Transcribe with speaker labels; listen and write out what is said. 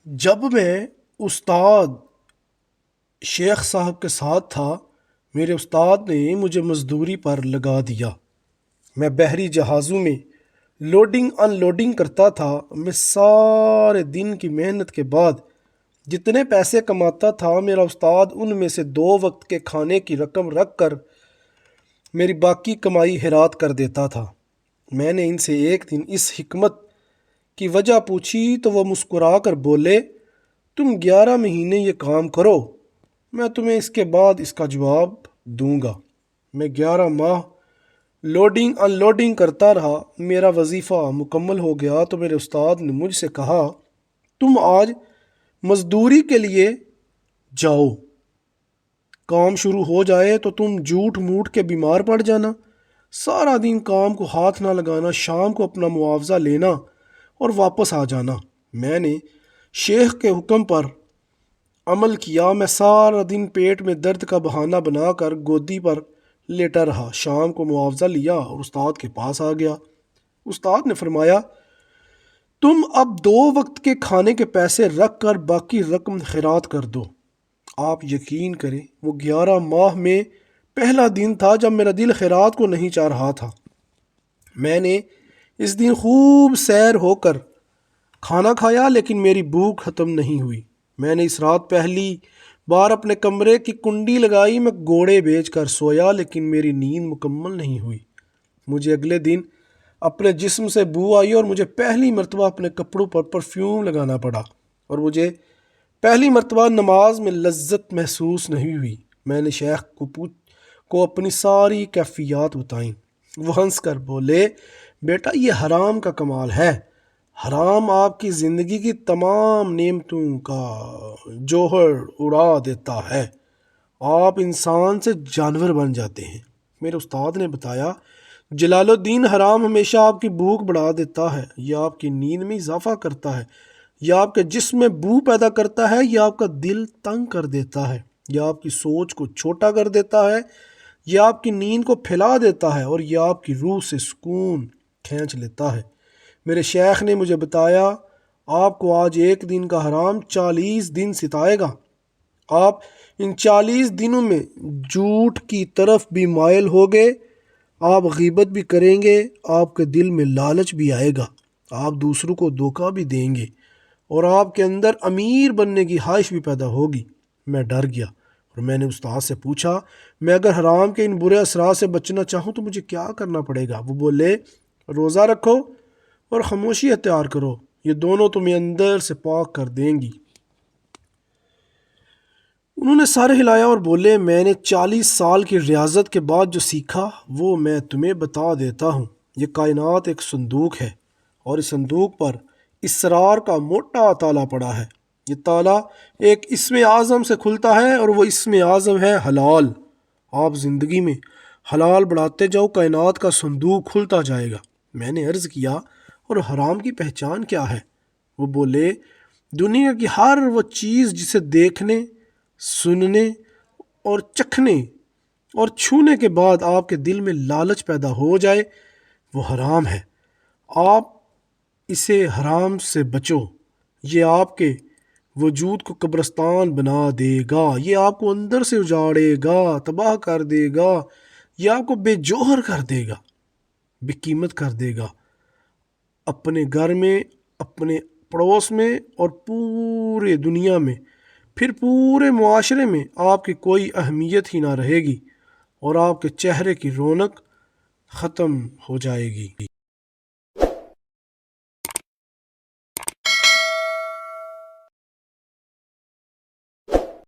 Speaker 1: جب میں استاد شیخ صاحب کے ساتھ تھا، میرے استاد نے مجھے مزدوری پر لگا دیا۔ میں بحری جہازوں میں لوڈنگ ان لوڈنگ کرتا تھا۔ میں سارے دن کی محنت کے بعد جتنے پیسے کماتا تھا، میرا استاد ان میں سے 2 وقت کے کھانے کی رقم رکھ کر میری باقی کمائی ہیرات کر دیتا تھا۔ میں نے ان سے ایک دن اس حکمت کی وجہ پوچھی تو وہ مسکرا کر بولے، تم 11 مہینے یہ کام کرو، میں تمہیں اس کے بعد اس کا جواب دوں گا۔ میں 11 ماہ لوڈنگ ان لوڈنگ کرتا رہا۔ میرا وظیفہ مکمل ہو گیا تو میرے استاد نے مجھ سے کہا، تم آج مزدوری کے لیے جاؤ، کام شروع ہو جائے تو تم جھوٹ موٹ کے بیمار پڑ جانا، سارا دن کام کو ہاتھ نہ لگانا، شام کو اپنا معاوضہ لینا اور واپس آ جانا۔ میں نے شیخ کے حکم پر عمل کیا۔ میں سارا دن پیٹ میں درد کا بہانہ بنا کر گودی پر لیٹا رہا۔ شام کو معاوضہ لیا اور استاد کے پاس آ گیا۔ استاد نے فرمایا، تم اب 2 وقت کے کھانے کے پیسے رکھ کر باقی رقم خیرات کر دو۔ آپ یقین کریں، وہ 11 ماہ میں پہلا دن تھا جب میرا دل خیرات کو نہیں چاہ رہا تھا۔ میں نے اس دن خوب سیر ہو کر کھانا کھایا، لیکن میری بھوک ختم نہیں ہوئی۔ میں نے اس رات پہلی بار اپنے کمرے کی کنڈی لگائی۔ میں گوڑے بیچ کر سویا، لیکن میری نیند مکمل نہیں ہوئی۔ مجھے اگلے دن اپنے جسم سے بو آئی اور مجھے پہلی مرتبہ اپنے کپڑوں پر پرفیوم لگانا پڑا، اور مجھے پہلی مرتبہ نماز میں لذت محسوس نہیں ہوئی۔ میں نے شیخ کو اپنی ساری کیفیات بتائیں۔ وہ ہنس کر بولے، بیٹا یہ حرام کا کمال ہے۔ حرام آپ کی زندگی کی تمام نعمتوں کا جوہر اڑا دیتا ہے، آپ انسان سے جانور بن جاتے ہیں۔ میرے استاد نے بتایا، جلال الدین حرام ہمیشہ آپ کی بھوک بڑھا دیتا ہے، یہ آپ کی نیند میں اضافہ کرتا ہے، یہ آپ کے جسم میں بو پیدا کرتا ہے، یہ آپ کا دل تنگ کر دیتا ہے، یہ آپ کی سوچ کو چھوٹا کر دیتا ہے، یہ آپ کی نیند کو پھیلا دیتا ہے، اور یہ آپ کی روح سے سکون کھینچ لیتا ہے۔ میرے شیخ نے مجھے بتایا، آپ کو آج ایک دن کا حرام 40 دن ستائے گا۔ آپ ان 40 دنوں میں جھوٹ کی طرف بھی مائل ہوگے، آپ غیبت بھی کریں گے، آپ کے دل میں لالچ بھی آئے گا، آپ دوسروں کو دھوکہ بھی دیں گے، اور آپ کے اندر امیر بننے کی خواہش بھی پیدا ہوگی۔ میں ڈر گیا اور میں نے استاد سے پوچھا، میں اگر حرام کے ان برے اثرات سے بچنا چاہوں تو مجھے کیا کرنا پڑے گا؟ وہ بولے، روزہ رکھو اور خاموشی اختیار کرو، یہ دونوں تمہیں اندر سے پاک کر دیں گی۔ انہوں نے سر ہلایا اور بولے، میں نے 40 سال کی ریاضت کے بعد جو سیکھا وہ میں تمہیں بتا دیتا ہوں۔ یہ کائنات ایک صندوق ہے، اور اس صندوق پر اسرار کا موٹا تالا پڑا ہے۔ یہ تالا ایک اسم اعظم سے کھلتا ہے، اور وہ اسم اعظم ہے حلال۔ آپ زندگی میں حلال بڑھاتے جاؤ، کائنات کا صندوق کھلتا جائے گا۔ میں نے عرض کیا، اور حرام کی پہچان کیا ہے؟ وہ بولے، دنیا کی ہر وہ چیز جسے دیکھنے، سننے اور چکھنے اور چھونے کے بعد آپ کے دل میں لالچ پیدا ہو جائے، وہ حرام ہے۔ آپ اسے حرام سے بچو، یہ آپ کے وجود کو قبرستان بنا دے گا، یہ آپ کو اندر سے اجاڑے گا، تباہ کر دے گا، یہ آپ کو بے جوہر کر دے گا، بے قیمت کر دے گا، اپنے گھر میں، اپنے پڑوس میں، اور پورے دنیا میں، پھر پورے معاشرے میں آپ کی کوئی اہمیت ہی نہ رہے گی، اور آپ کے چہرے کی رونق ختم ہو جائے گی۔